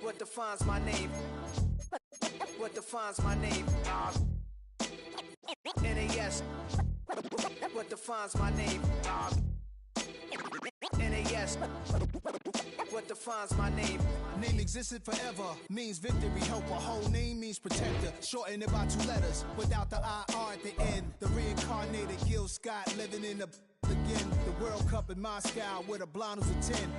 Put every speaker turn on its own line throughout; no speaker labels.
What defines my name? What defines my name? NAS. What defines my name? NAS. What defines my name?
Name existed forever, means victory, helper. Whole name means protector, shortened it by 2 letters, without the IR at the end. The reincarnated Gil Scott, living in the again. The World Cup in Moscow, where the blind was a 10.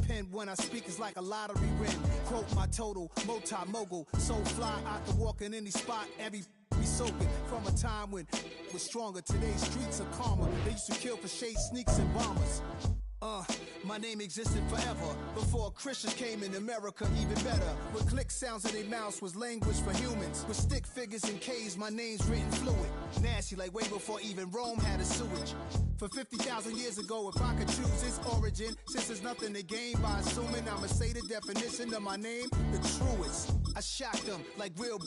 Pen when I speak is like a lottery win. Quote my total, multi-mogul, so fly I can walk in any spot, every be soaking. From a time when was stronger, today's streets are calmer. They used to kill for shade sneaks and bombers. My name existed forever, before Christians came in America, even better. With click sounds in their mouths was language for humans. With stick figures and K's, my name's written fluid. Nasty like way before even Rome had a sewage. For 50,000 years ago, if I could choose its origin, since there's nothing to gain by assuming I'ma say the definition of my name, the truest. I shocked them like real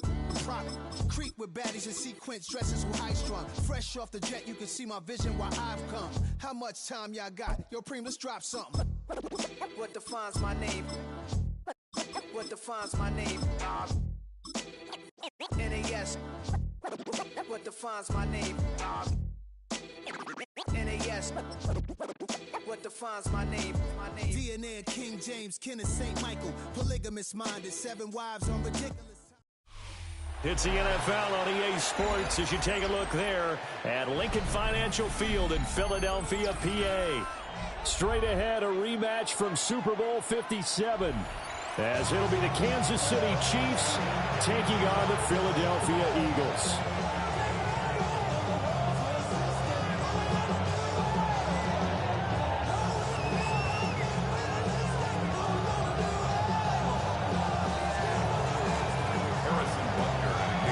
product. Creep with baddies in sequence, dresses with high strung. Fresh off the jet, you can see my vision why I've come. How much time y'all got? Yo, Preem, let's drop something.
What defines my name? What defines my name? NAS. What defines my name? NAS. What defines my name?
DNA of King James, kin of St. Michael. Polygamous minded, 7 wives on ridiculous.
It's the NFL on EA Sports as you take a look there at Lincoln Financial Field in Philadelphia, PA. Straight ahead, a rematch from Super Bowl 57, as it'll be the Kansas City Chiefs taking on the Philadelphia Eagles.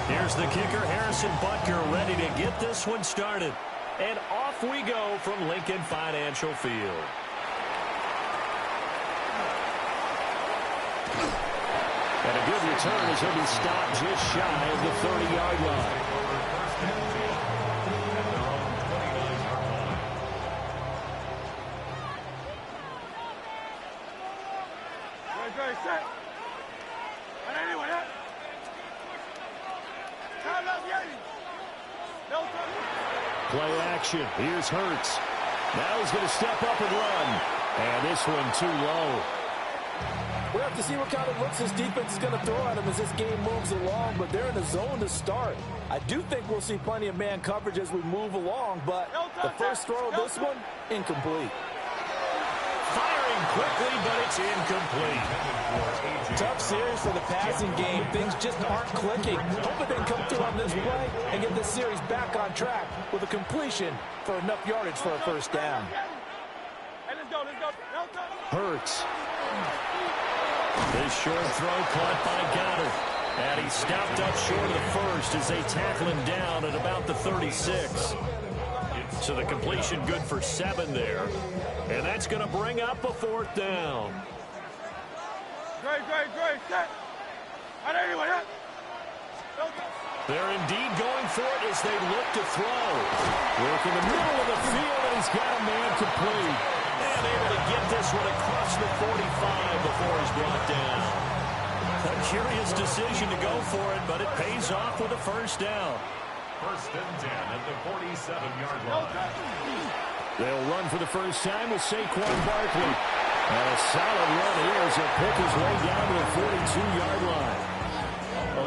Here's the kicker, Harrison Butker, ready to get this one started. And off we go from Lincoln Financial Field. And a good return as he'll be stopped just shy of the 30-yard line. Play action. Here's Hurts. Now he's going to step up and run. And this one too low.
We'll have to see what kind of looks his defense is going to throw at him as this game moves along, but they're in the zone to start. I do think we'll see plenty of man coverage as we move along, but the first throw of this one, incomplete.
Firing quickly, but it's incomplete.
Tough series for the passing game. Things just aren't clicking. Hoping they can come through on this play and get this series back on track with a completion for enough yardage for a first down.
Hurts. This short throw caught by Goddard. And he stopped up short of the first as they tackle him down at about the 36. So the completion good for 7 there. And that's going to bring up a 4th down. They're indeed going for it as they look to throw. Work in the middle of the field, and he's got a man complete. And able to get this one across the 45 before he's brought down. A curious decision to go for it, but it pays off with a first down.
1st and 10 at the 47-yard line.
They'll run for the first time with Saquon Barkley. And a solid run here as he'll pick his way down to the 42-yard line.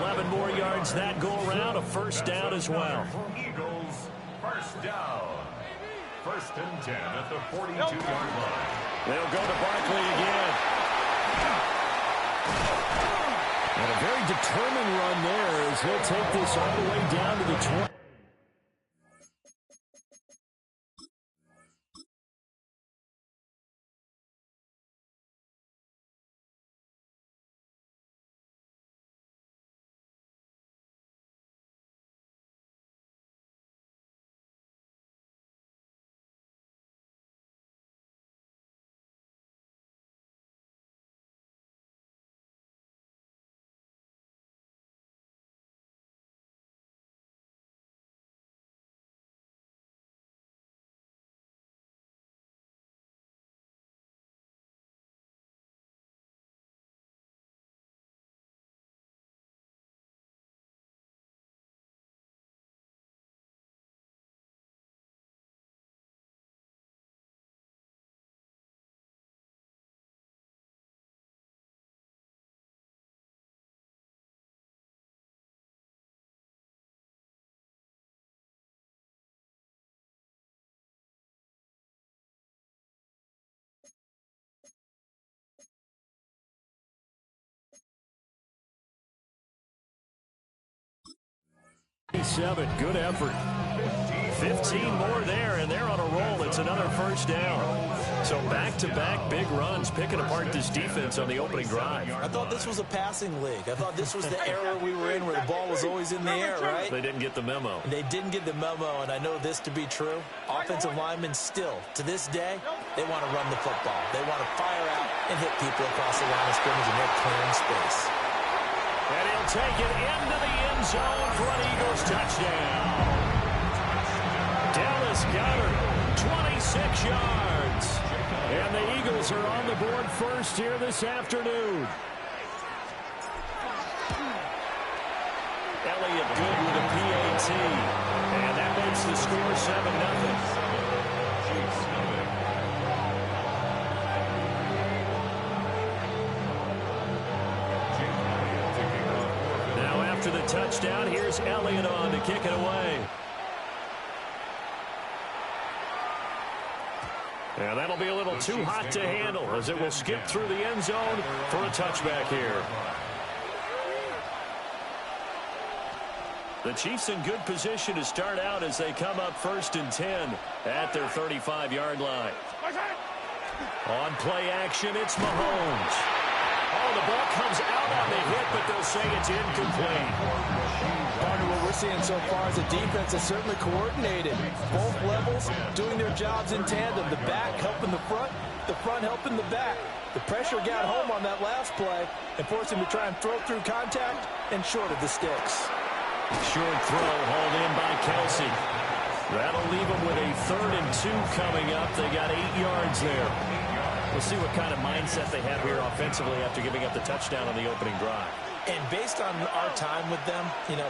11 more yards that go around, a first down as well.
Eagles, first down. 1st and 10 at the 42-yard line.
They'll go to Barkley again. And a very determined run there as he'll take this all the way down to the 20. 7, good effort. 15 more there, and they're on a roll. It's another first down. So back-to-back big runs, picking apart this defense on the opening drive.
I thought this was a passing league. I thought this was the era we were in where the ball was always in the air, right?
They didn't get the memo.
They didn't get the memo, and I know this to be true. Offensive linemen still, to this day, they want to run the football. They want to fire out and hit people across the line of scrimmage, and they're clearing space.
And he'll take it into the end zone for an Eagles touchdown. Dallas Goedert, 26 yards. And the Eagles are on the board first here this afternoon. Elliott good with a PAT. And that makes the score 7-0. Now after the touchdown, here's Elliott on to kick it away. And that'll be a little too hot to handle as it will skip through the end zone for a touchback here. The Chiefs in good position to start out as they come up 1st and 10 at their 35-yard line. On play action, it's Mahomes. Oh, the ball comes out on the hit, but they'll say it's incomplete.
Partner, what we're seeing so far is a defense that's certainly coordinated. Both levels doing their jobs in tandem. The back helping the front helping the back. The pressure got home on that last play and forced him to try and throw through contact and short of the sticks.
Short throw hauled in by Kelsey. That'll leave them with a 3rd and 2 coming up. They got 8 yards there. We'll see what kind of mindset they have here offensively after giving up the touchdown on the opening drive.
And based on our time with them,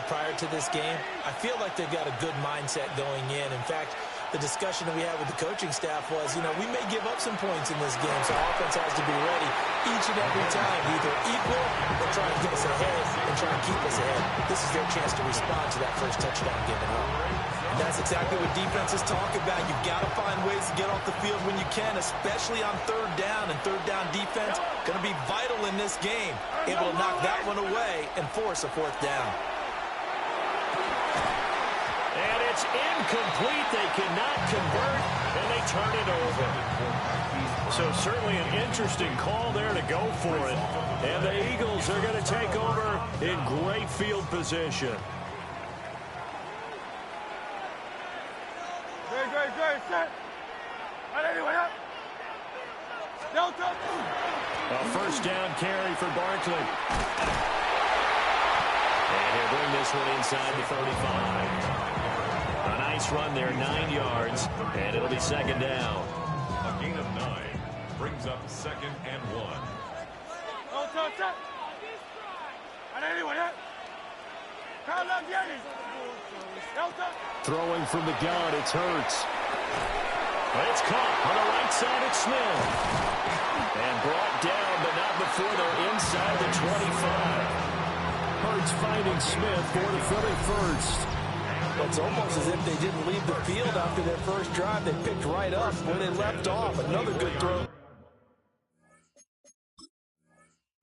prior to this game, I feel like they've got a good mindset going in. In fact, the discussion that we had with the coaching staff was, we may give up some points in this game, so offense has to be ready each and every time, either equal or try and get us ahead and try and keep us ahead. This is their chance to respond to that first touchdown given up. And that's exactly what defenses talk about. You've got to find ways to get off the field when you can, especially on 3rd down. And 3rd down defense going to be vital in this game. Able to knock that one away and force a 4th down.
And it's incomplete. They cannot convert, and they turn it over. So certainly an interesting call there to go for it. And the Eagles are going to take over in great field position. A 1st down carry for Barkley. And he'll bring this one inside the 35. A nice run there, 9 yards, and it'll be 2nd down.
A gain of 9 brings up 2nd and 1.
Throwing from the gun, it's Hurts. It's caught on the right side, it's Smith. And brought down, but not before they're inside the 25. Hurts finding Smith for the 31st.
It's almost as if they didn't leave the field after their first drive. They picked right up where they left off. Another good throw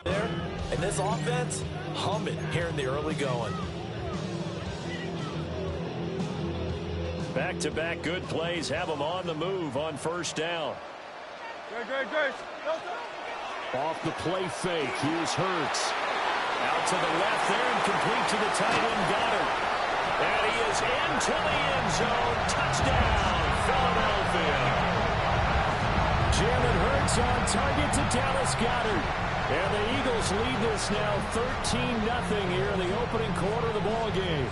there. And this offense, humming here in the early going.
Back-to-back good plays have them on the move on 1st down. Off the play fake, here's Hurts. Out to the left there and complete to the tight end Goddard. And he is into the end zone. Touchdown, Philadelphia. Jalen Hurts on target to Dallas Goedert. And the Eagles lead this now 13-0 here in the opening quarter of the ball game.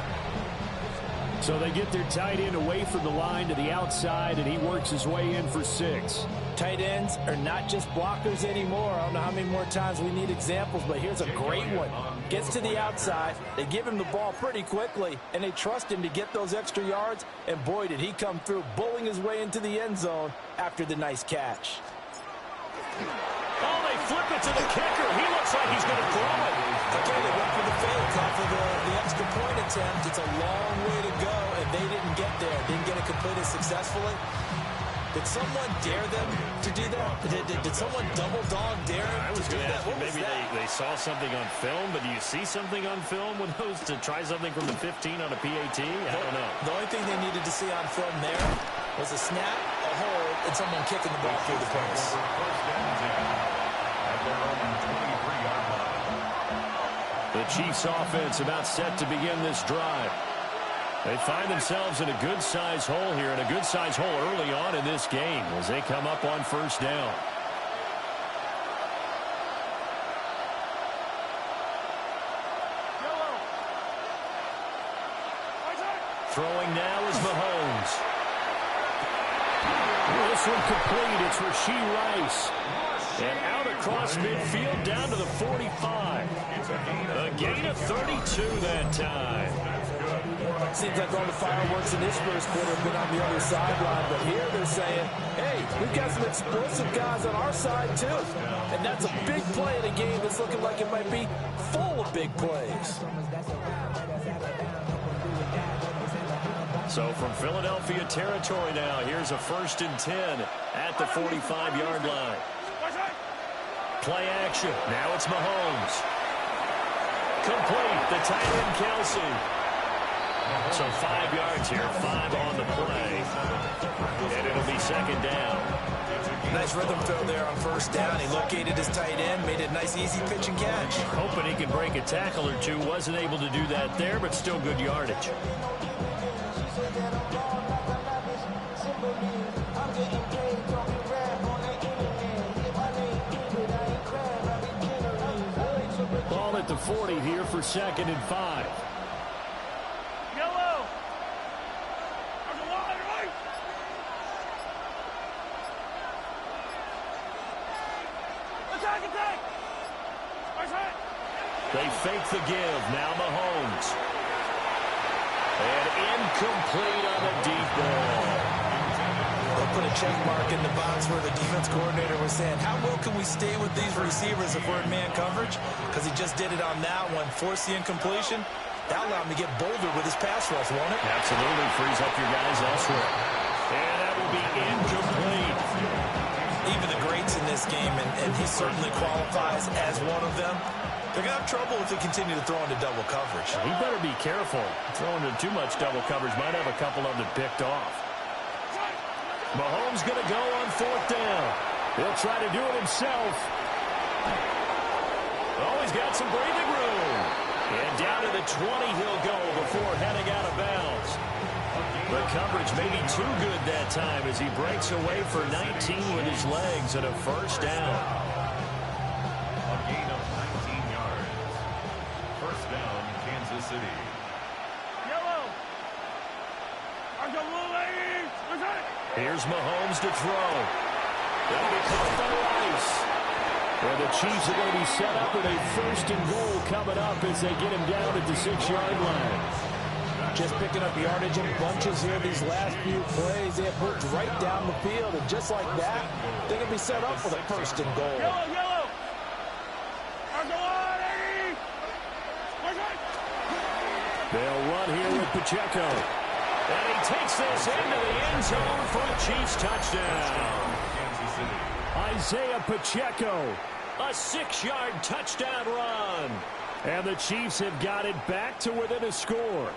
So they get their tight end away from the line to the outside, and he works his way in for 6.
Tight ends are not just blockers anymore. I don't know how many more times we need examples, but here's a great one. Gets to the outside, they give him the ball pretty quickly, and they trust him to get those extra yards, and boy, did he come through, bulling his way into the end zone after the nice catch.
Oh, they flip it to the kicker. He looks like he's going to throw it.
Okay, they went for the fake off of the extra point attempt. It's a long way to go, and they didn't get there. Didn't get it completed successfully. Did someone dare them to do that? Did someone double dog dare them
I was
to do
going to
that?
ask you, maybe they saw something on film, but do you see something on film with those to try something from the 15 on a PAT? I don't know.
The only thing they needed to see on film there was a snap, a hold, and someone kicking the ball through the post.
The Chiefs offense about set to begin this drive. They find themselves in a good-sized hole here, and a good-sized hole early on in this game as they come up on first down. Throwing now is Mahomes. This one complete. It's Rashee Rice. And out across midfield down to the 45. A gain of 32 that time.
Seems like all the fireworks in this first quarter have been on the other sideline, but here they're saying, hey, we've got some explosive guys on our side too. And that's a big play in a game that's looking like it might be full of big plays.
So from Philadelphia territory now, here's a 1st and 10 at the 45-yard line. Play action. Now it's Mahomes. Complete. The tight end, Kelsey. So 5 yards here, 5 on the play. And it'll be 2nd down.
Nice rhythm throw there on first down. He located his tight end, made a nice easy pitch and catch.
Hoping he could break a tackle or two. Wasn't able to do that there, but still good yardage. Ball at the 40 here for 2nd and 5.
Yellow. Attack.
They fake the give. Now Mahomes. And incomplete on the deep ball.
They'll put a check mark in the box where the defense coordinator was saying, how well can we stay with these receivers if we're in man coverage? Because he just did it on that one, forced the incompletion. That allowed him to get bolder with his pass rush, won't it?
Absolutely. Frees up your guys elsewhere. And that will be incomplete.
Even the greats in this game, and he certainly qualifies as one of them, they're going to have trouble if they continue to throw into double coverage.
He better be careful. Throwing into too much double coverage might have a couple of them picked off. Mahomes going to go on 4th down. He'll try to do it himself. Oh, he's got some breathing room. And down to the 20 he'll go before heading out of bounds. The coverage may be too good that time as he breaks away for 19 with his legs and a 1st down.
A gain of 19 yards. 1st down, Kansas City.
Yellow.
Here's Mahomes to throw. That'll be caught by Rice. Well, the Chiefs are going to be set up with a 1st and goal coming up as they get him down at the 6-yard line.
Just picking up yardage in bunches here these last few plays. They have moved right down the field, and just like that, they're going to be set up for the 1st and goal.
Yellow.
They'll run here with Pacheco. And he takes this into the end zone for a Chiefs touchdown. Isaiah Pacheco, a 6-yard touchdown run. And the Chiefs have got it back to within a score.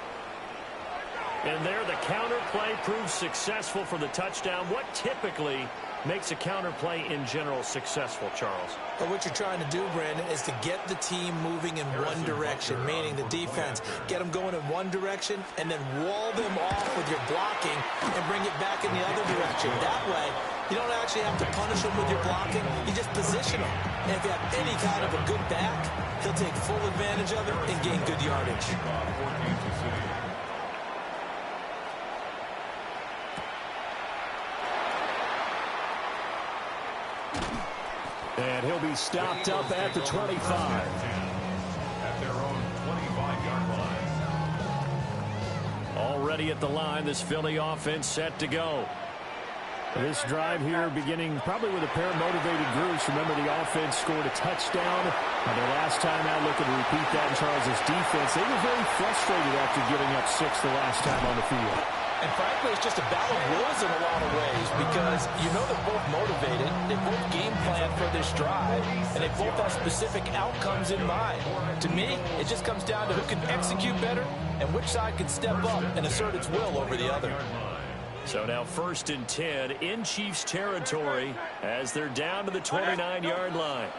And there the counter play proves successful for the touchdown. What typically makes a counter play in general successful, Charles?
But what you're trying to do, Brandon, is to get the team moving in one direction, meaning the defense. Get them going in one direction and then wall them off with your blocking and bring it back in the other direction. That way, you don't actually have to punish them with your blocking. You just position them. And if you have any kind of a good back, he'll take full advantage of it and gain good yardage.
And he'll be stopped up at the 25.
At their own 25-yard line.
Already at the line, this Philly offense set to go. This drive here beginning probably with a pair of motivated groups. Remember, the offense scored a touchdown. Their last time out, looking to repeat that in Charles' defense. They were very frustrated after giving up 6 the last time on the field.
And frankly, it's just a battle of wills in a lot of ways because you know they're both motivated, they both game plan for this drive, and they both have specific outcomes in mind. To me, it just comes down to who can execute better and which side can step up and assert its will over the other.
So now 1st and 10 in Chiefs territory as they're down to the 29-yard line.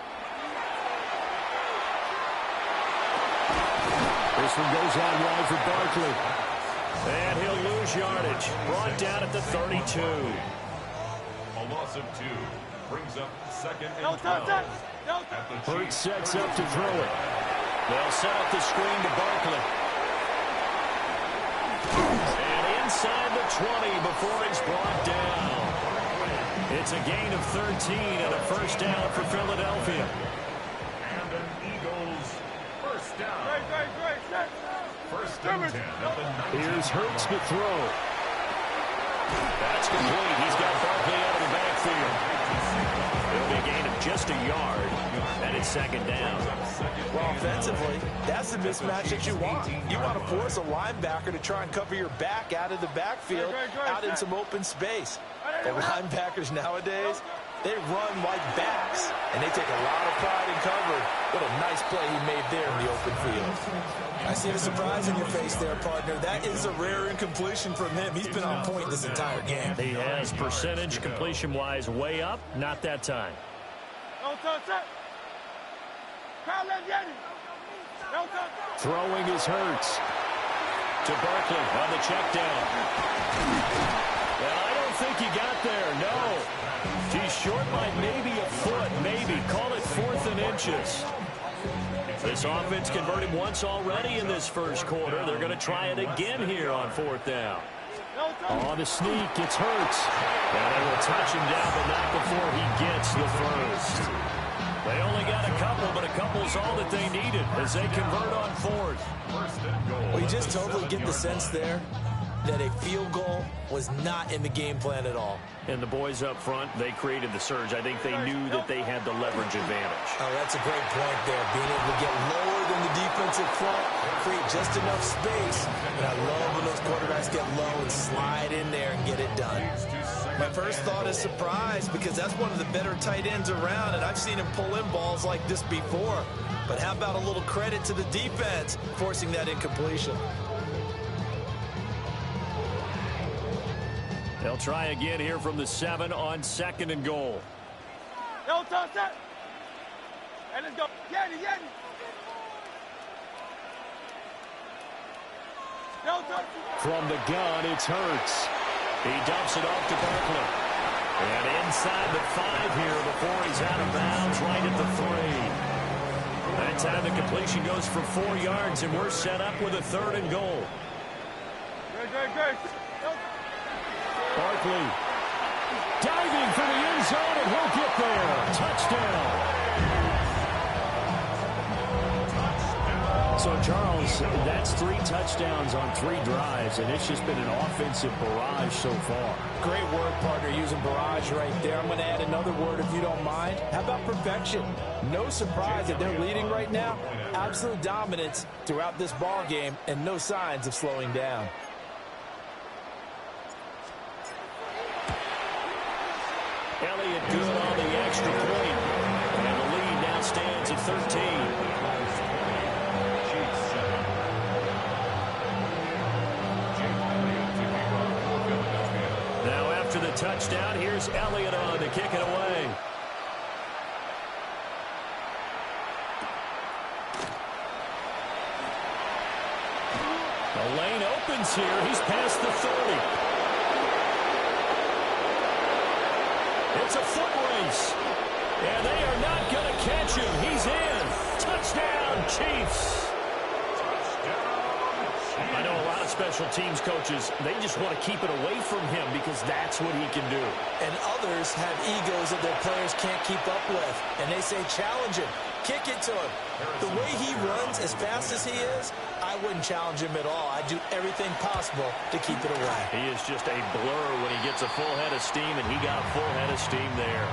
This one goes out wide for Barkley.
And he'll lose yardage. Brought down at the 32.
A loss of 2 brings up 2nd and 12.
Hurts sets up to throw it. They'll set up the screen to Barkley. And inside the 20 before he's brought down. It's a gain of 13 and a 1st down for Philadelphia.
And an Eagles 1st down. 1st and 10 at the 19.
Here's Hurts to throw. That's complete. He's got Barkley out of the backfield. It'll be a gain of just a yard, and it's 2nd down.
Well, offensively, that's the mismatch that you want. You want to force a linebacker to try and cover your back out of the backfield, out in some open space. But linebackers nowadays, they run like backs, and they take a lot of pride in coverage. What a nice play he made there in the open field.
I see the surprise in your face there, partner. That is a rare incompletion from him. He's been on point this entire game.
He has percentage completion-wise way up. Not that time. Throwing is Hurts. To Barkley on the check down. And I don't think he got there, no. He's short by maybe a foot, maybe. Call it 4th and inches. This offense converted once already in this 1st quarter. They're going to try it again here on 4th down. On the sneak, it's Hurts. And they will touch him down, but not before he gets the 1st. They only got a couple, but a couple's all that they needed as they convert on 4th.
Well, you just totally get the sense there that a field goal was not in the game plan at all.
And the boys up front, they created the surge. I think they knew that they had the leverage advantage.
Oh, that's a great point there. Being able to get lower than the defensive front, create just enough space. And I love when those quarterbacks get low and slide in there and get it done.
My first thought is surprise because that's one of the better tight ends around, and I've seen him pull in balls like this before. But how about a little credit to the defense forcing that incompletion?
They'll try again here from the 7 on 2nd and goal.
And let's go. Yanni.
From the gun, it's Hurts. He dumps it off to Barkley. And inside the 5 here before he's out of bounds right at the 3. That time the completion goes for 4 yards, and we're set up with a 3rd and goal.
Good.
Barkley diving for the end zone, and he'll get there. Touchdown. So, Charles, that's 3 touchdowns on 3 drives, and it's just been an offensive barrage so far.
Great word, partner, using barrage right there. I'm going to add another word if you don't mind. How about perfection? No surprise that they're leading right now. Absolute dominance throughout this ball game and no signs of slowing down.
Elliott good on the extra point. And the lead now stands at 13. Now after the touchdown, here's Elliott on to kick it away. The lane opens here. He's past the 30. It's a foot race. And they are not going to catch him. He's in. Touchdown, Chiefs. I know a lot of special teams coaches, they just want to keep it away from him because that's what he can do.
And others have egos that their players can't keep up with. And they say, challenge him. Kick it to him. The way he runs as fast as he is, I wouldn't challenge him at all. I'd do everything possible to keep it away.
He is just a blur when he gets a full head of steam, and he got a full head of steam there.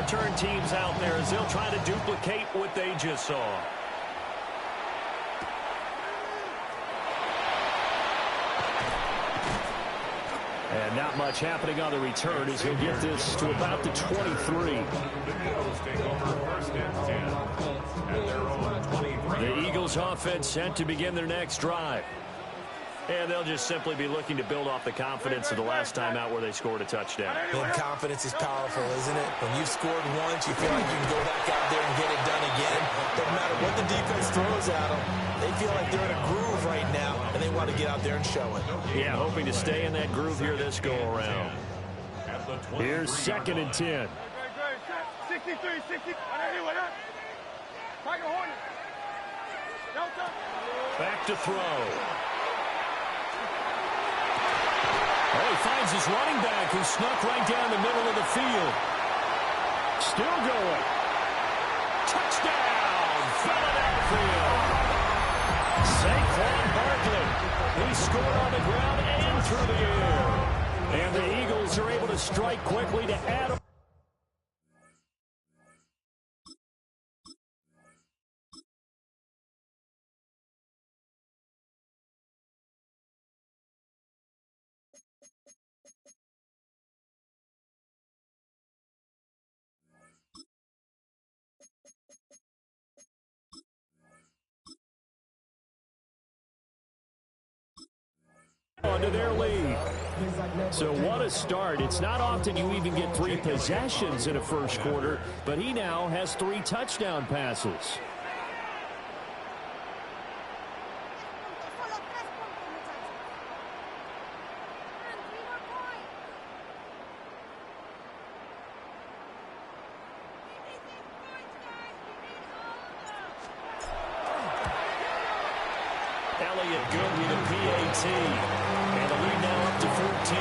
return teams out there as they'll try to duplicate what they just saw. And not much happening on the return as he'll get this to about the 23.
The Eagles take over first and 10 at their own 23.
The Eagles offense set to begin their next drive. And they'll just simply be looking to build off the confidence of the last time out where they scored a touchdown.
And confidence is powerful, isn't it? When you've scored once, you feel like you can go back out there and get it done again. Doesn't matter what the defense throws at them. They feel like they're in a groove right now, and they want to get out there and show it.
Yeah, hoping to stay in that groove here this go-around. Here's 2nd and 10.
63, 60.
Back to throw. Oh, he finds his running back who snuck right down the middle of the field. Still going. Touchdown, Philadelphia. Saquon Barkley. He scored on the ground and through the air. And the Eagles are able to strike quickly to add a onto their lead. So what a start. It's not often you even get 3 possessions in a first quarter, but he now has 3 touchdown passes. Elliott good with a PAT. And the lead now up to 14.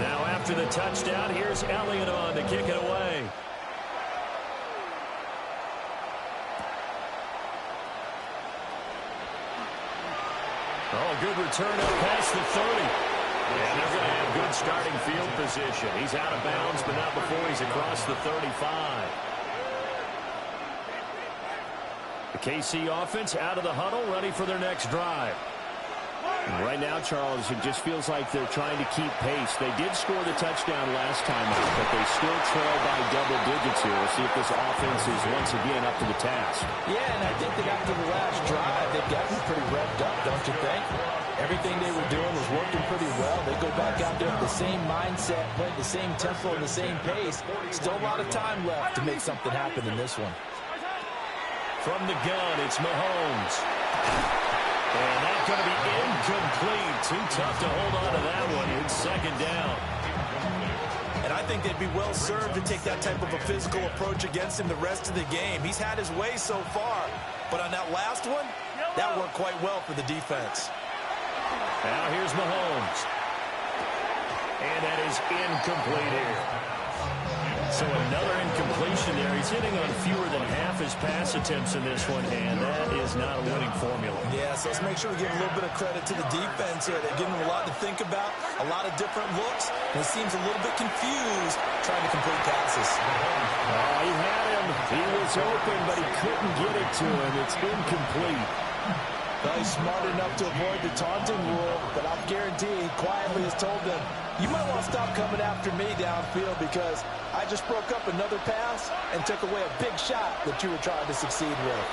Now after the touchdown, here's Elliott on to kick it away. Oh, good return up past the 30. And they're going to have good starting field position. He's out of bounds, but not before he's across the 35. The KC offense out of the huddle, ready for their next drive. And right now, Charles, it just feels like they're trying to keep pace. They did score the touchdown last time out, but they still trail by double digits here. We'll see if this offense is once again up to the task.
Yeah, and I think that after the last drive, they've gotten pretty revved up, don't you think? Everything they were doing was working pretty well. They go back out there with the same mindset, play the same tempo and the same pace. Still a lot of time left to make something happen in this one.
From the gun, it's Mahomes. And that's going to be incomplete. Too tough to hold on to that one. It's 2nd down.
And I think they'd be well served to take that type of a physical approach against him the rest of the game. He's had his way so far. But on that last one, that worked quite well for the defense.
Now here's Mahomes. And that is incomplete here. So another incompletion there. He's hitting on fewer than half his pass attempts in this one, and that is not a winning formula.
Yeah, so let's make sure we give a little bit of credit to the defense here. They're giving him a lot to think about, a lot of different looks, and he seems a little bit confused trying to complete passes.
Oh, he had him. He was open, but he couldn't get it to him. It's incomplete.
Well, he's smart enough to avoid the taunting rule, but I'll guarantee he quietly has told them, you might want to stop coming after me downfield because I just broke up another pass and took away a big shot that you were trying to succeed with.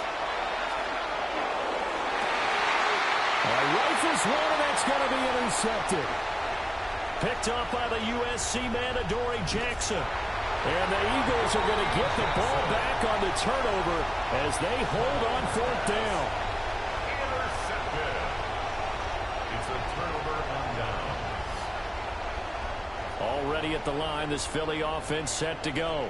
Rifles one, and that's going to be intercepted. Picked up by the USC man, Adoree Jackson. And the Eagles are going to get the ball back on the turnover as they hold on 4th down.
Intercepted. It's a turnover on down.
Already at the line, this Philly offense set to go.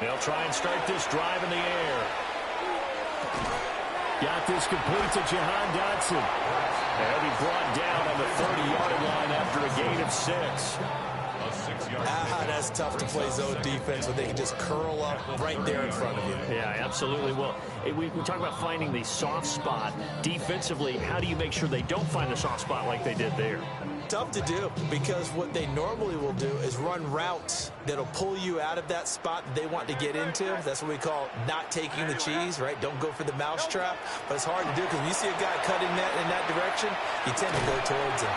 They'll try and start this drive in the air. Got this complete to Jahan Dotson. And he'll be brought down on the 30-yard line after a gain of 6.
That's tough to play zone defense when they can just curl up right there in front of you.
Yeah, absolutely. Well, we talk about finding the soft spot. Defensively, how do you make sure they don't find the soft spot like they did there?
Tough to do, because what they normally will do is run routes that'll pull you out of that spot that they want to get into. That's what we call not taking the cheese, right? Don't go for the mousetrap. But it's hard to do because when you see a guy cutting that in that direction, you tend to go towards him.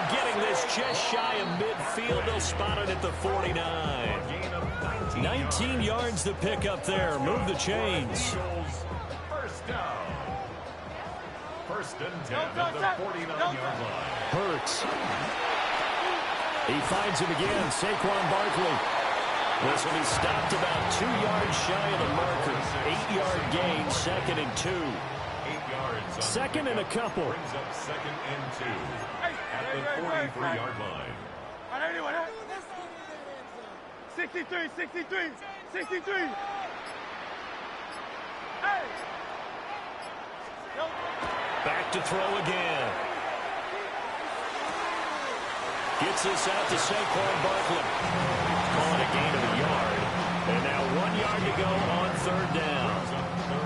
Getting this just shy of midfield. They'll spot it at the 49. 19 yards to pick up there. Move the chains.
First down. First and 10 at the 49-yard line.
Hurts. He finds him again. Saquon Barkley. This will be stopped about 2 yards shy of the marker. 8-yard gain, 2nd and 2.
8 yards.
Second and a couple.
Brings up 2nd and 2 at the 43-yard line.
63, 63, 63.
Back to throw again. Gets this out to Saquon Barkley. Calling a gain of a yard. And now 1 yard to go on 3rd down.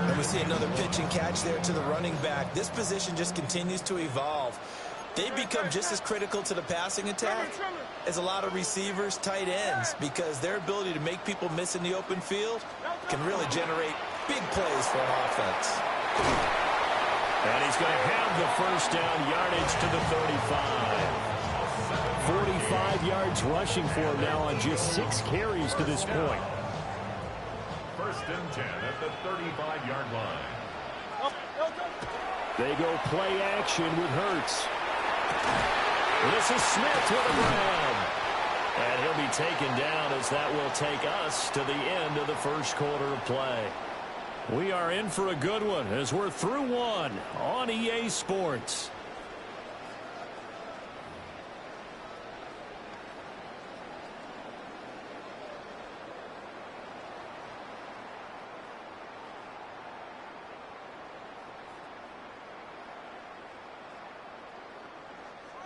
And we see another pitch and catch there to the running back. This position just continues to evolve. They become just as critical to the passing attack as a lot of receivers, tight ends, because their ability to make people miss in the open field can really generate big plays for an offense.
And he's going to have the first down, yardage to the 35. 45 yards rushing for him now on just 6 carries to this point.
First and 10 at the 35-yard line.
They go play action with Hurts. This is Smith with a grab. And he'll be taken down as that will take us to the end of the first quarter of play. We are in for a good one as we're through one on EA Sports.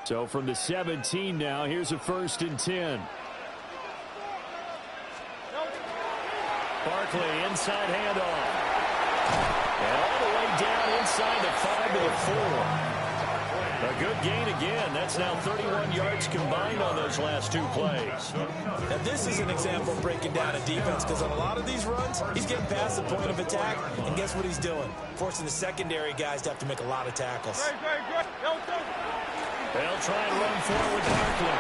So from the 17 now, here's a 1st and 10. Barkley, inside handoff. And all the way down inside the 5 to the 4. A good gain again. That's now 31 yards combined on those last 2 plays.
Now this is an example of breaking down a defense, because on a lot of these runs, he's getting past the point of attack, and guess what he's doing? Forcing the secondary guys to have to make a lot of tackles.
They'll try and run forward with Barkley.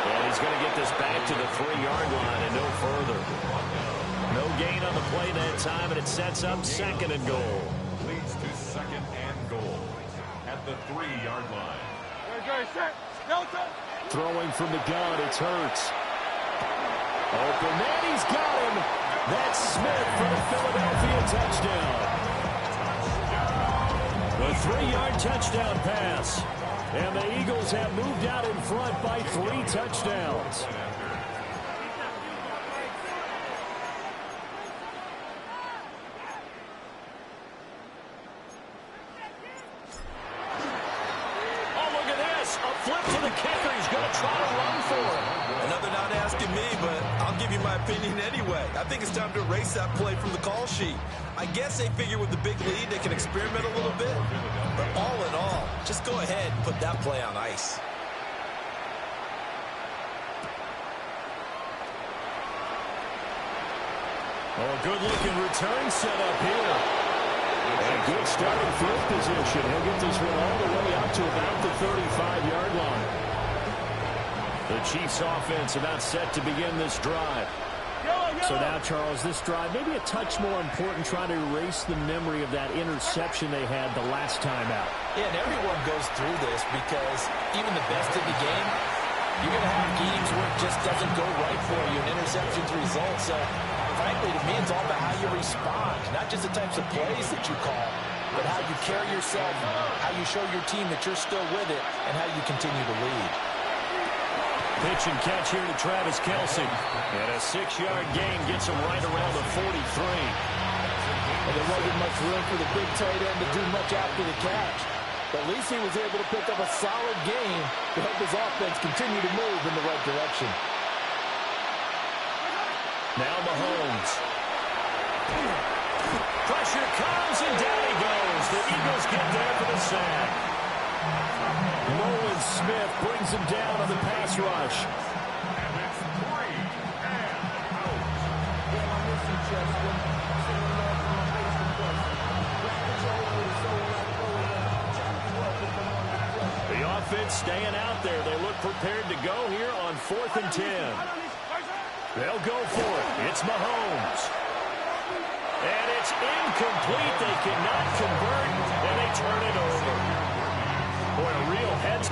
And he's going to get this back to the 3-yard line and no further. No gain on the play that time, and it sets up 2nd and goal.
Leads to 2nd and goal at the 3-yard line.
Throwing from the gun, it's Hurts. Open man, he's got him. That's Smith for the Philadelphia touchdown. The 3-yard touchdown pass. And the Eagles have moved out in front by 3 touchdowns. Oh, look at this. A flip to the kicker. He's going to try to run for it.
Another not asking me, but I'll give you my opinion anyway. I think it's time to erase that play from the call sheet. I guess they figure with the big lead they can experiment a little bit. But all in all, just go ahead and put that play on ice.
Oh, good-looking return set up here. And a good starting field position. He'll get this one all the way up to about the 35-yard line. The Chiefs offense about set to begin this drive. So now, Charles, this drive maybe a touch more important, trying to erase the memory of that interception they had the last time out.
Yeah, and everyone goes through this, because even the best in the game, you're going to have games where it just doesn't go right for you, and interceptions result. So, frankly, to me, it's all about how you respond, not just the types of plays that you call, but how you carry yourself, how you show your team that you're still with it, and how you continue to lead.
Pitch and catch here to Travis Kelce. And a 6-yard gain gets him right around the 43.
And there wasn't much room for the big tight end to do much after the catch. But at least he was able to pick up a solid gain to help his offense continue to move in the right direction.
Now Mahomes. Pressure comes, and down he goes. The Eagles get there for the sack. Nolan Smith brings him down on the pass rush.
And it's 3 and out.
The offense staying out there. They look prepared to go here on 4th and 10. They'll go for it. It's Mahomes. And it's incomplete. They cannot convert, and they turn it over. Boy, a real heads.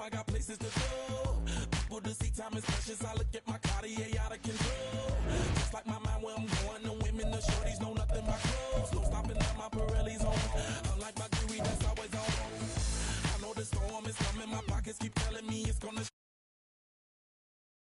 I got places to go. People to see, time is precious. I look at my Cartier.